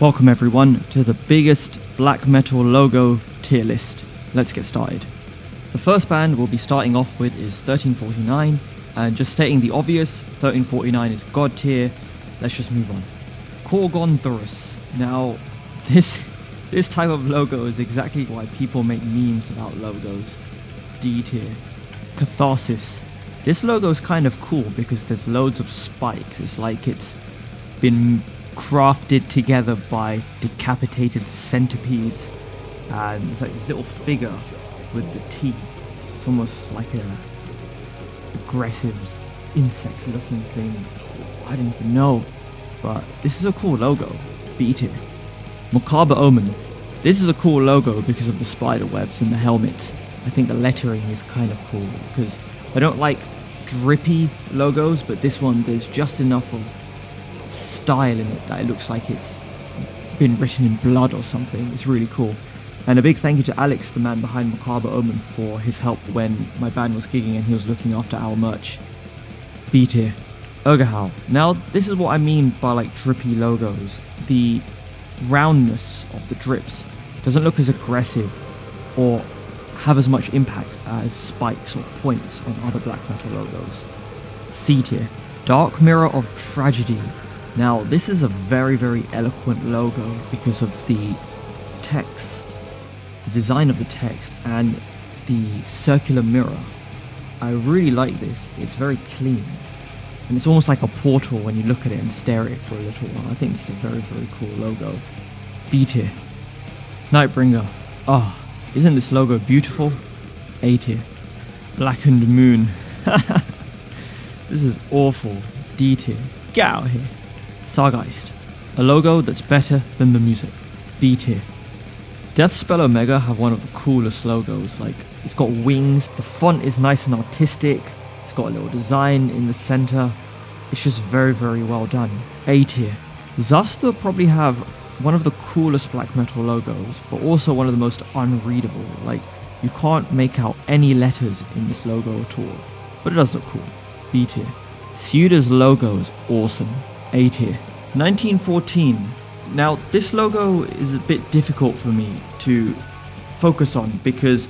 Welcome everyone to the biggest black metal logo tier list. Let's get started. The first band we'll be starting off with is 1349, and just stating the obvious, 1349 is god tier. Let's just move on. Gorgonthorus. Now, this type of logo is exactly why people make memes about logos. D tier. Catharsis. This logo is kind of cool because there's loads of spikes. It's like it's been crafted together by decapitated centipedes, and it's like this little figure with the teeth. It's almost like a aggressive insect looking thing. I don't even know, but this is a cool logo. B tier. Macabre Omen. This is a cool logo because of the spider webs and the helmets. I think the lettering is kind of cool because I don't like drippy logos, but this one, there's just enough of style in it that it looks like it's been written in blood or something. It's really cool. And a big thank you to Alex, the man behind Macabre Omen, for his help when my band was gigging and he was looking after our merch. B tier. Gohil. Now, this is what I mean by like drippy logos. The roundness of the drips doesn't look as aggressive or have as much impact as spikes or points on other black metal logos. C tier. Dark Mirror of Tragedy. Now, this is a very, very eloquent logo because of the text, the design of the text, and the circular mirror. I really like this. It's very clean, and it's almost like a portal when you look at it and stare at it for a little while. I think this is a very, very cool logo. B tier. Nightbringer. Oh, isn't this logo beautiful? A tier. Blackened Moon. This is awful. D tier. Get out of here. Sargeist. A logo that's better than the music. B tier. Deathspell Omega have one of the coolest logos. Like, it's got wings, the font is nice and artistic, it's got a little design in the center. It's just very, very well done. A tier. Zasta probably have one of the coolest black metal logos, but also one of the most unreadable. Like, you can't make out any letters in this logo at all, but it does look cool. B tier. Suda's logo is awesome. A tier. 1914. Now, this logo is a bit difficult for me to focus on because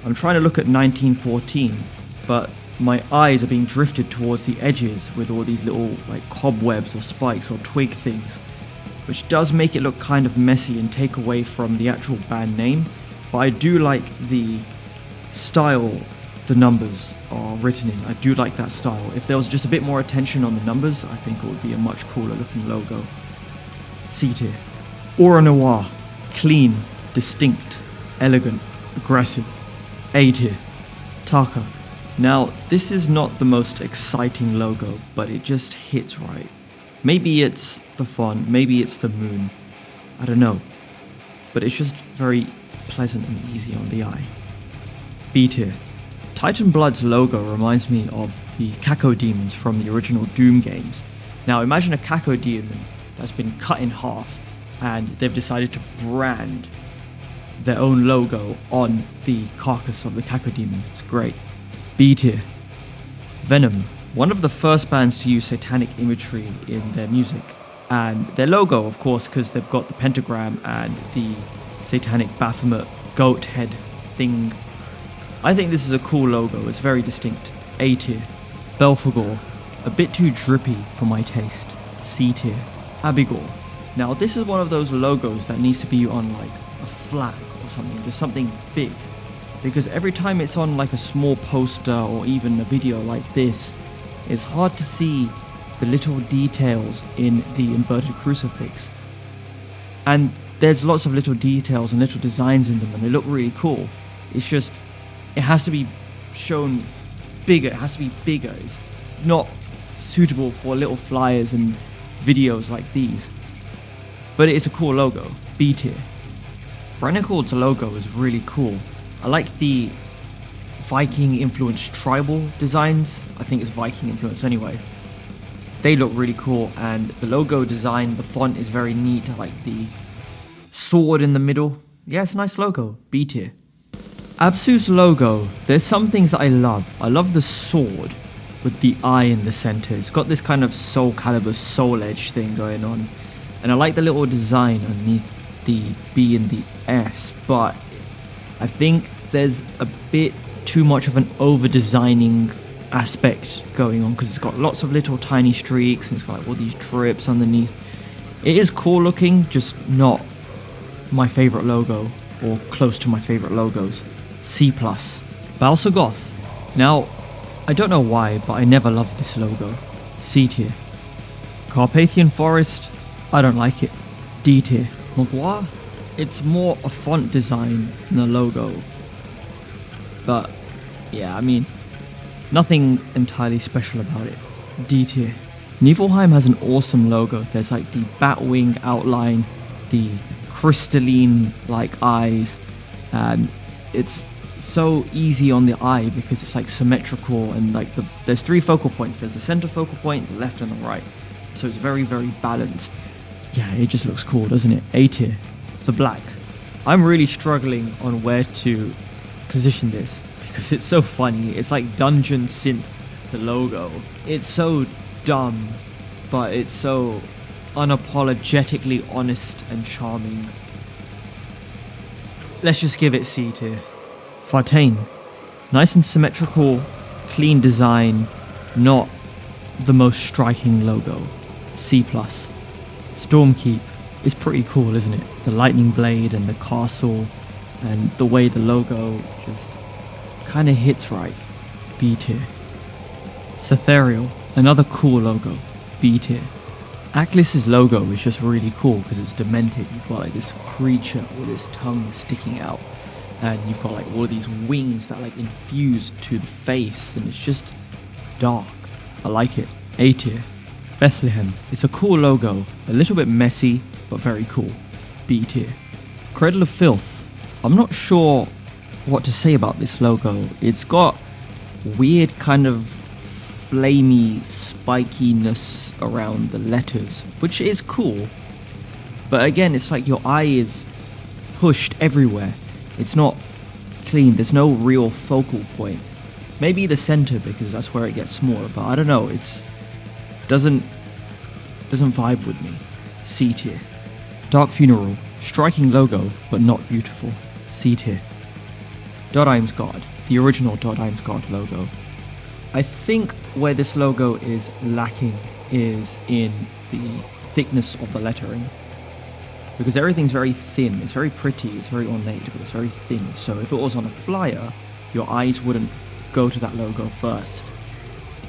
I'm trying to look at 1914, but my eyes are being drifted towards the edges with all these little like cobwebs or spikes or twig things, which does make it look kind of messy and take away from the actual band name. But I do like the style the numbers are written in. I do like that style. If there was just a bit more attention on the numbers, I think it would be a much cooler looking logo. C tier. Aura Noir. Clean, distinct, elegant, aggressive. A tier. Taka. Now, this is not the most exciting logo, but it just hits right. Maybe it's the font, maybe it's the moon. I don't know. But it's just very pleasant and easy on the eye. B tier. Titan Blood's logo reminds me of the Cacodemons from the original Doom games. Now, imagine a Cacodemon that's been cut in half and they've decided to brand their own logo on the carcass of the Cacodemon. It's great. B tier. Venom. One of the first bands to use satanic imagery in their music. And their logo, of course, because they've got the pentagram and the satanic Baphomet goat head thing. I think this is a cool logo. It's very distinct. A tier. Belphegor. A bit too drippy for my taste. C tier. Abigor. Now, this is one of those logos that needs to be on like a flag or something, just something big, because every time it's on like a small poster or even a video like this, it's hard to see the little details in the inverted crucifix. And there's lots of little details and little designs in them, and they look really cool. It's just, it has to be shown bigger. It has to be bigger. It's not suitable for little flyers and videos like these. But it's a cool logo. B tier. Brennicord's logo is really cool. I like the Viking influenced tribal designs. I think it's Viking influence anyway. They look really cool, and the logo design, the font is very neat. I like the sword in the middle. Yeah, it's a nice logo. B tier. Absu's logo, there's some things that I love. I love the sword with the eye in the center. It's got this kind of Soul Calibur Soul Edge thing going on. And I like the little design underneath the B and the S, but I think there's a bit too much of an over-designing aspect going on, because it's got lots of little tiny streaks and it's got like all these drips underneath. It is cool looking, just not my favorite logo or close to my favorite logos. C+. Balsagoth. Now, I don't know why, but I never loved this logo. C tier. Carpathian Forest. I don't like it. D tier. Magua. It's more a font design than a logo. But yeah, I mean, nothing entirely special about it. D tier. Niflheim has an awesome logo. There's like the batwing outline, the crystalline like eyes, and it's so easy on the eye because it's like symmetrical, and like there's 3 focal points. There's the center focal point, the left and the right. So it's very, very balanced. Yeah, it just looks cool, doesn't it? A tier. The black. I'm really struggling on where to position this because it's so funny. It's like Dungeon Synth, the logo. It's so dumb, but it's so unapologetically honest and charming. Let's just give it C tier. Fartane. Nice and symmetrical, clean design, not the most striking logo. C+. Stormkeep is pretty cool, isn't it? The lightning blade and the castle and the way the logo just kind of hits right. B tier. Cethereal. Another cool logo. B tier. Aklis's logo is just really cool because it's demented. You've got like this creature with its tongue sticking out, and you've got like all of these wings that like infuse to the face, and it's just dark. I like it. A tier. Bethlehem. It's a cool logo, a little bit messy, but very cool. B tier. Cradle of Filth. I'm not sure what to say about this logo. It's got weird kind of flamey spikiness around the letters, which is cool. But again, it's like your eye is pushed everywhere. It's not clean. There's no real focal point. Maybe the center because that's where it gets smaller, but I don't know. It's doesn't vibe with me. C tier. Dark Funeral. Striking logo, but not beautiful. C tier. Dodheim's the original Dodheim's logo. I think where this logo is lacking is in the thickness of the lettering, because everything's very thin. It's very pretty, it's very ornate, but it's very thin. So if it was on a flyer, your eyes wouldn't go to that logo first,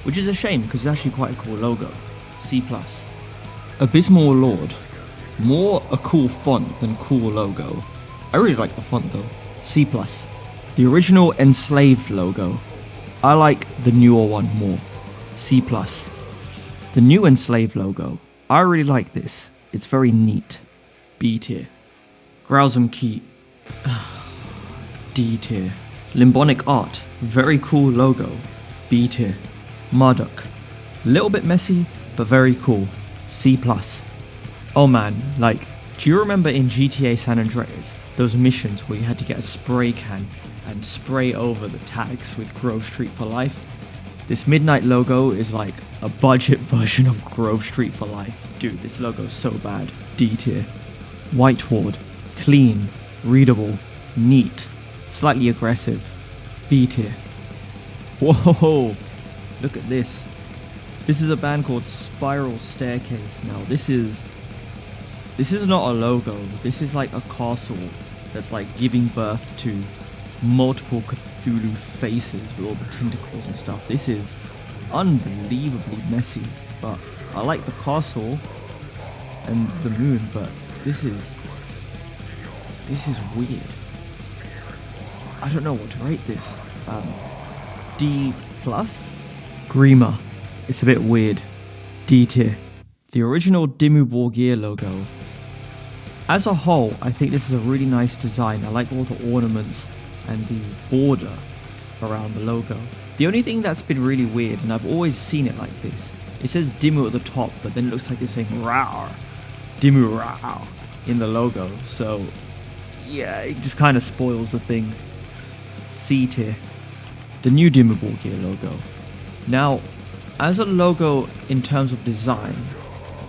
which is a shame because it's actually quite a cool logo. C+. Abysmal Lord. More a cool font than cool logo. I really like the font though. C+. The original Enslaved logo. I like the newer one more. C+. The new Enslaved logo. I really like this. It's very neat. B tier. Growsome Key. D tier. Limbonic Art. Very cool logo. B tier. Marduk. Little bit messy, but very cool. C+. Oh man, like, do you remember in GTA San Andreas, those missions where you had to get a spray can and spray over the tags with Grove Street for Life? This Midnight logo is like a budget version of Grove Street for Life. Dude, this logo's so bad. D tier. White Ward. Clean, readable, neat, slightly aggressive. B tier. Whoa, look at this. This is a band called Spiral Staircase. Now this is not a logo. This is like a castle that's like giving birth to multiple Cthulhu faces with all the tentacles and stuff. This is unbelievably messy, but I like the castle and the moon, but this is weird. I don't know what to rate this. D+? Grima. It's a bit weird. D tier. The original Dimmu Borgir logo. As a whole, I think this is a really nice design. I like all the ornaments and the border around the logo. The only thing that's been really weird, and I've always seen it like this, it says Dimmu at the top, but then it looks like it's saying Rawr, Dimmu Rawr in the logo. So yeah, it just kind of spoils the thing. C tier. The new Dimmu Borgir logo. Now, as a logo in terms of design,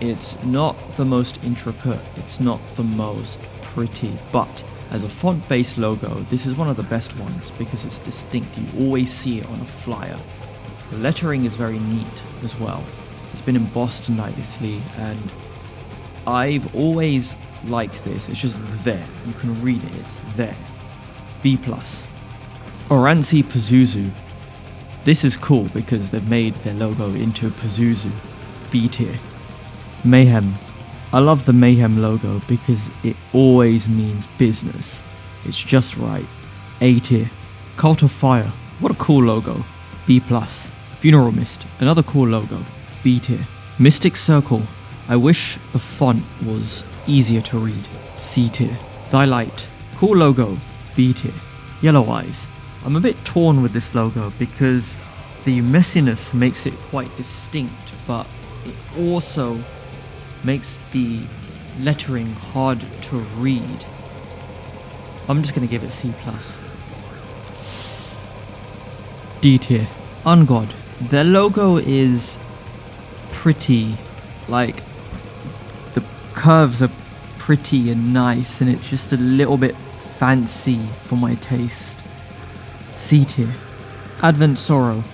It's not the most intricate, it's not the most pretty, but as a font-based logo, this is one of the best ones because it's distinct. You always see it on a flyer. The lettering is very neat as well. It's been embossed nicely, and I've always liked this. It's just there. You can read it. It's there. B+. Oranzi Pazuzu. This is cool because they've made their logo into Pazuzu. B tier. Mayhem. I love the Mayhem logo because it always means business. It's just right. A tier. Cult of Fire. What a cool logo. B+. Funeral Mist. Another cool logo. B tier. Mystic Circle. I wish the font was easier to read. C tier. Thy Light. Cool logo. B tier. Yellow Eyes. I'm a bit torn with this logo because the messiness makes it quite distinct, but it also makes the lettering hard to read. I'm just going to give it C+. D tier. Ungod. Their logo is pretty, like the curves are pretty and nice, and it's just a little bit fancy for my taste. C tier. Advent Sorrow.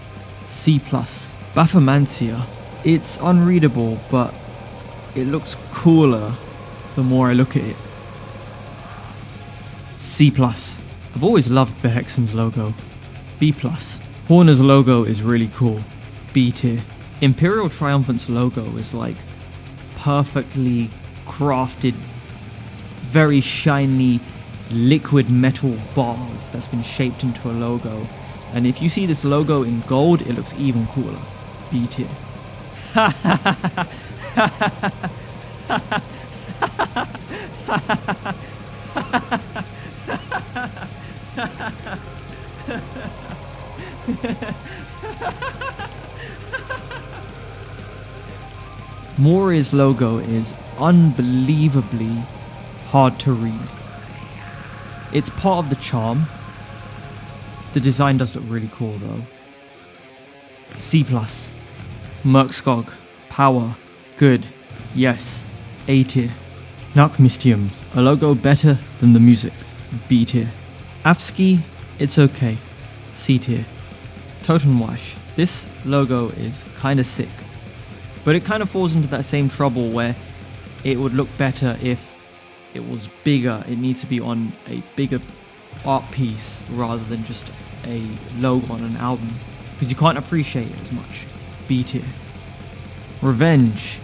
C+. Baphomancia. It's unreadable, but it looks cooler the more I look at it. C+. I've always loved Behexen's logo. B+. Horner's logo is really cool. B tier. Imperial Triumphant's logo is like perfectly crafted, very shiny liquid metal bars that's been shaped into a logo. And if you see this logo in gold, it looks even cooler. B tier. Mori's logo is unbelievably hard to read. It's part of the charm. The design does look really cool though. C+. Merkskog. Power. Good. Yes. A tier. Narkmistium. A logo better than the music. B tier. Afski. It's okay. C tier. Totenwash. This logo is kinda sick, but it kind of falls into that same trouble where it would look better if it was bigger. It needs to be on a bigger art piece rather than just a logo on an album, because you can't appreciate it as much. B tier. Revenge.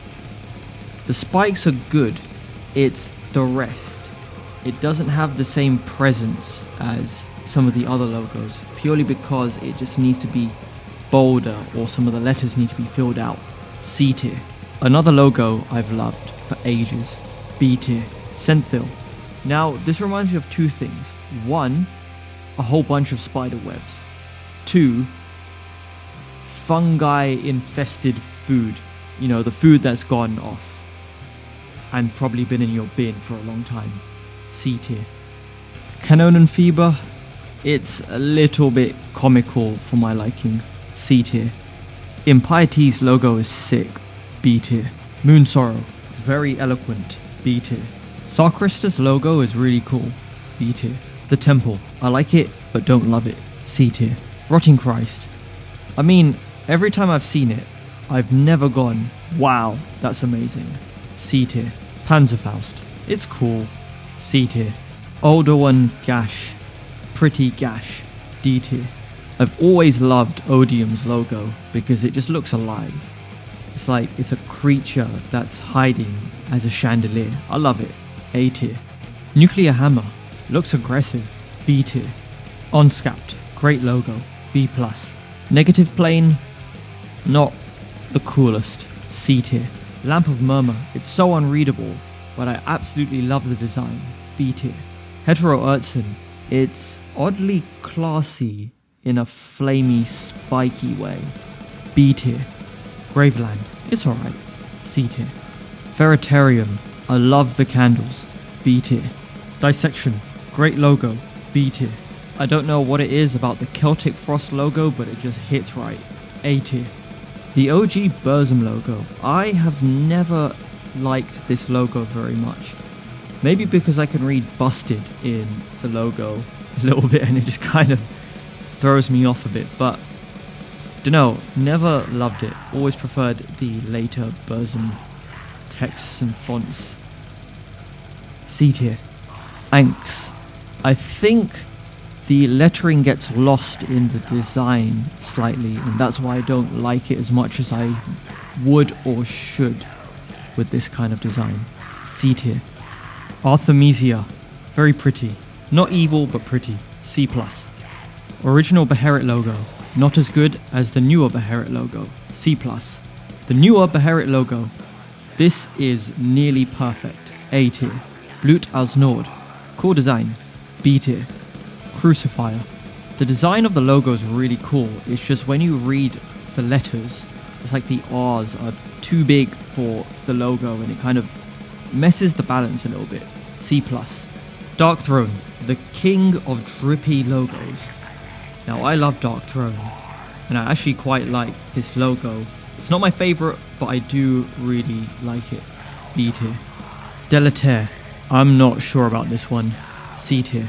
The spikes are good, it's the rest. It doesn't have the same presence as some of the other logos, purely because it just needs to be bolder or some of the letters need to be filled out. C tier. Another logo I've loved for ages. B tier. Senthil. Now, this reminds me of two things. One, a whole bunch of spider webs. Two, fungi-infested food. You know, the food that's gone off and probably been in your bin for a long time. C tier. Kanonenfieber. It's a little bit comical for my liking. C tier. Impiety's logo is sick. B tier. Moon Sorrow. Very eloquent. B tier. Sarkrista's logo is really cool. B tier. The Temple. I like it, but don't love it. C tier. Rotting Christ. I mean, every time I've seen it, I've never gone, wow, that's amazing. C tier. Panzerfaust. It's cool. C tier. Older one Gash. Pretty Gash. D tier. I've always loved Odium's logo because it just looks alive. It's like it's a creature that's hiding as a chandelier. I love it. A tier. Nuclear Hammer. Looks aggressive. B tier. Onscapt. Great logo. B+. Negative Plane. Not the coolest. C tier. Lamp of Murmur. It's so unreadable, but I absolutely love the design. B tier. Hetero Urtsun. It's oddly classy in a flamey, spiky way. B tier. Graveland. It's alright. C tier. Ferretarium. I love the candles. B tier. Dissection. Great logo. B tier. I don't know what it is about the Celtic Frost logo, but it just hits right. A tier. The OG Burzum logo. I have never liked this logo very much. Maybe because I can read busted in the logo a little bit and it just kind of throws me off a bit, but dunno, never loved it. Always preferred the later Burzum texts and fonts. C tier. Anks. I think the lettering gets lost in the design slightly, and that's why I don't like it as much as I would or should with this kind of design. C tier. Artemisia. Very pretty. Not evil, but pretty. C+. Original Beherit logo. Not as good as the newer Beherit logo. C+. The newer Beherit logo. This is nearly perfect. A tier. Blut als Nord. Cool design. B tier. Crucifier. The design of the logo is really cool. It's just when you read the letters, it's like the R's are too big for the logo and it kind of messes the balance a little bit. C+. Dark Throne. The king of drippy logos. Now I love Dark Throne and I actually quite like this logo. It's not my favorite, but I do really like it. B tier. Deleter. I'm not sure about this one. C tier.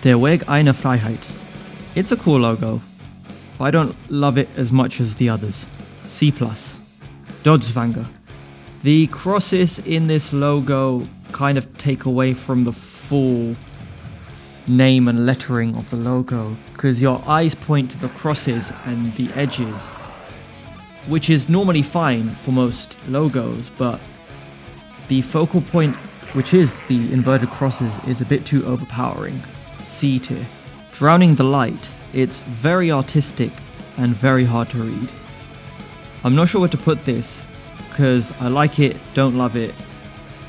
Der Weg einer Freiheit. It's a cool logo, but I don't love it as much as the others. C+. Doddsvanger. The crosses in this logo kind of take away from the full name and lettering of the logo, because your eyes point to the crosses and the edges, which is normally fine for most logos, but the focal point, which is the inverted crosses, is a bit too overpowering. C tier. Drowning the Light. It's very artistic and very hard to read. I'm not sure where to put this because I like it, don't love it,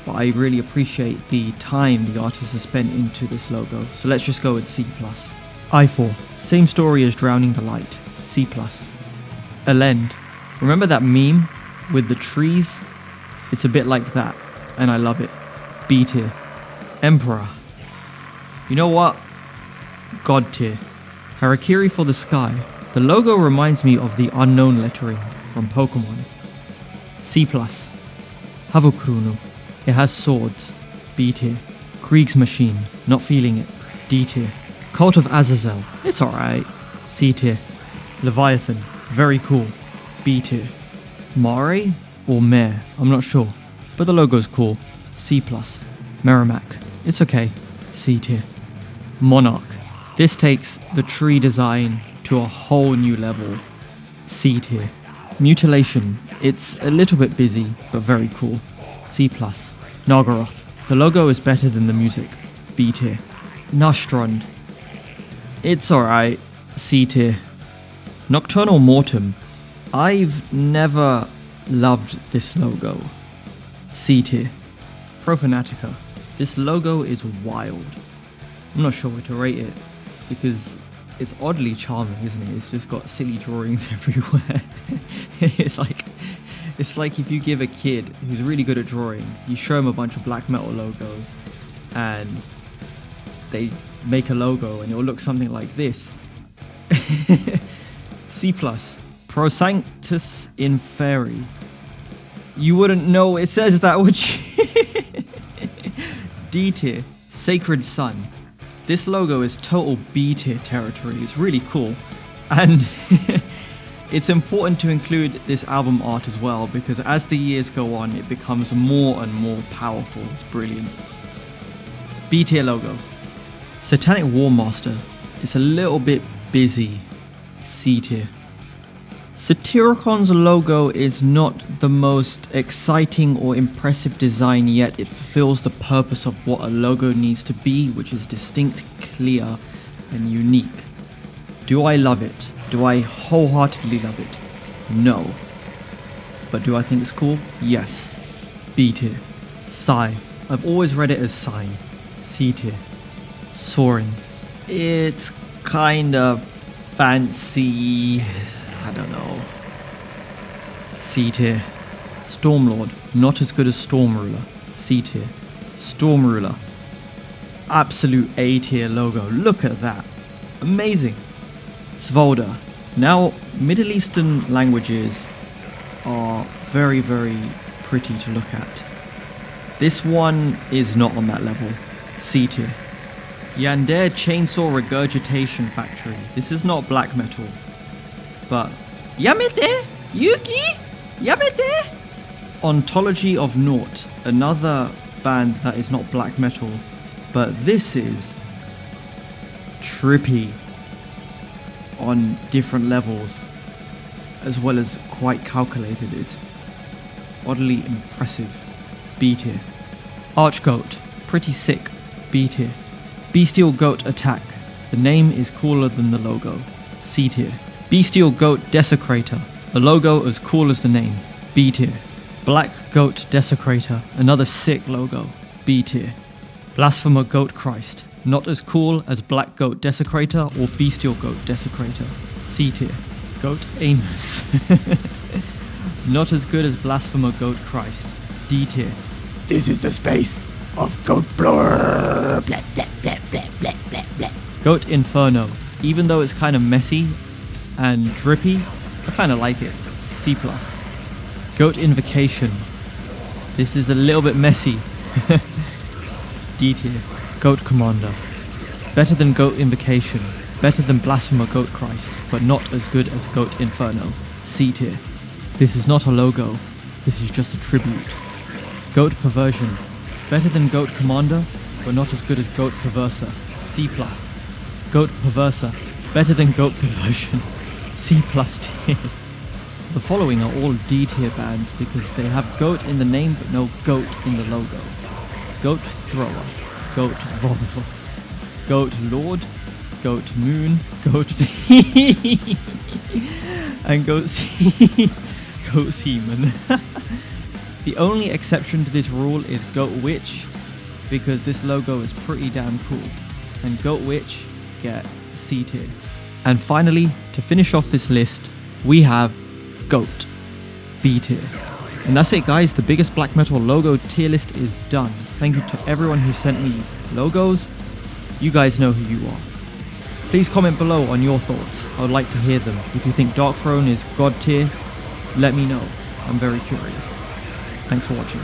but I really appreciate the time the artist has spent into this logo, so let's just go with C+. I4. Same story as Drowning the Light. C+. Elend. Remember that meme with the trees? It's a bit like that, and I love it. B tier. Emperor. You know what? God tier. Harakiri for the Sky. The logo reminds me of the unknown lettering from Pokemon. C+. Havokruno. It has swords. B tier. Kriegsmaschine. Not feeling it. D tier. Cult of Azazel. It's alright. C tier. Leviathan. Very cool. B tier. Mare or Mare? I'm not sure, but the logo's cool. C+. Merrimack. It's okay. C tier. Monarch. This takes the tree design to a whole new level. C tier. Mutilation. It's a little bit busy, but very cool. C+. Nagaroth. The logo is better than the music. B tier. Nastrond. It's alright. C tier. Nocturnal Mortem. I've never loved this logo. C tier. Profanatica. This logo is wild. I'm not sure where to rate it because it's oddly charming, isn't it? It's just got silly drawings everywhere. It's like if you give a kid who's really good at drawing, you show him a bunch of black metal logos and they make a logo and it will look something like this. C+. Pro Sanctus Inferi. You wouldn't know it says that, would you? D tier. Sacred Sun. This logo is total B tier territory. It's really cool. And it's important to include this album art as well because as the years go on, it becomes more and more powerful. It's brilliant. B tier logo. Satanic War Master. It's a little bit busy. C tier. Satiricon's logo is not the most exciting or impressive design, yet it fulfills the purpose of what a logo needs to be, which is distinct, clear, and unique. Do I love it? Do I wholeheartedly love it? No. But do I think it's cool? Yes. B tier. Sigh. I've always read it as sign. C tier. Soaring. It's kind of fancy. I don't know. C tier. Stormlord. Not as good as Storm Ruler. C tier. Storm Ruler. Absolute A tier logo. Look at that. Amazing. Svolda. Now, Middle Eastern languages are very, very pretty to look at. This one is not on that level. C tier. Yandere Chainsaw Regurgitation Factory. This is not black metal, but Yamete Yuki Yamete. Ontology of Naught, another band that is not black metal, but this is trippy on different levels, as well as quite calculated. It's oddly impressive. B tier. Archgoat, pretty sick. B tier. Bestial Goat Attack, the name is cooler than the logo. C tier. Bestial Goat Desecrator, the logo as cool as the name. B tier. Black Goat Desecrator, another sick logo. B tier. Blasphemer Goat Christ, not as cool as Black Goat Desecrator or Bestial Goat Desecrator. C tier. Goat Anus, not as good as Blasphemer Goat Christ. D tier. This is the space of Goat Blower. Blah, blah, blah, blah, blah, blah, blah. Goat Inferno, even though it's kind of messy and drippy, I kind of like it. C+. Goat Invocation, this is a little bit messy. D tier. Goat Commander, better than Goat Invocation, better than Blasphemer Goat Christ, but not as good as Goat Inferno. C tier. This is not a logo, this is just a tribute. Goat Perversion, better than Goat Commander, but not as good as Goat Perverser. C+. Goat Perverser, better than Goat Perversion. C+ tier. The following are all D tier bands because they have goat in the name but no goat in the logo. Goat Thrower, Goat Volvo, Goat Lord, Goat Moon, Goat and Goat Seaman. The only exception to this rule is Goat Witch, because this logo is pretty damn cool, and Goat Witch get C tier. And finally, to finish off this list, we have Goat, B tier. And that's it guys, the biggest black metal logo tier list is done. Thank you to everyone who sent me logos. You guys know who you are. Please comment below on your thoughts, I would like to hear them. If you think Dark Throne is God tier, let me know, I'm very curious. Thanks for watching.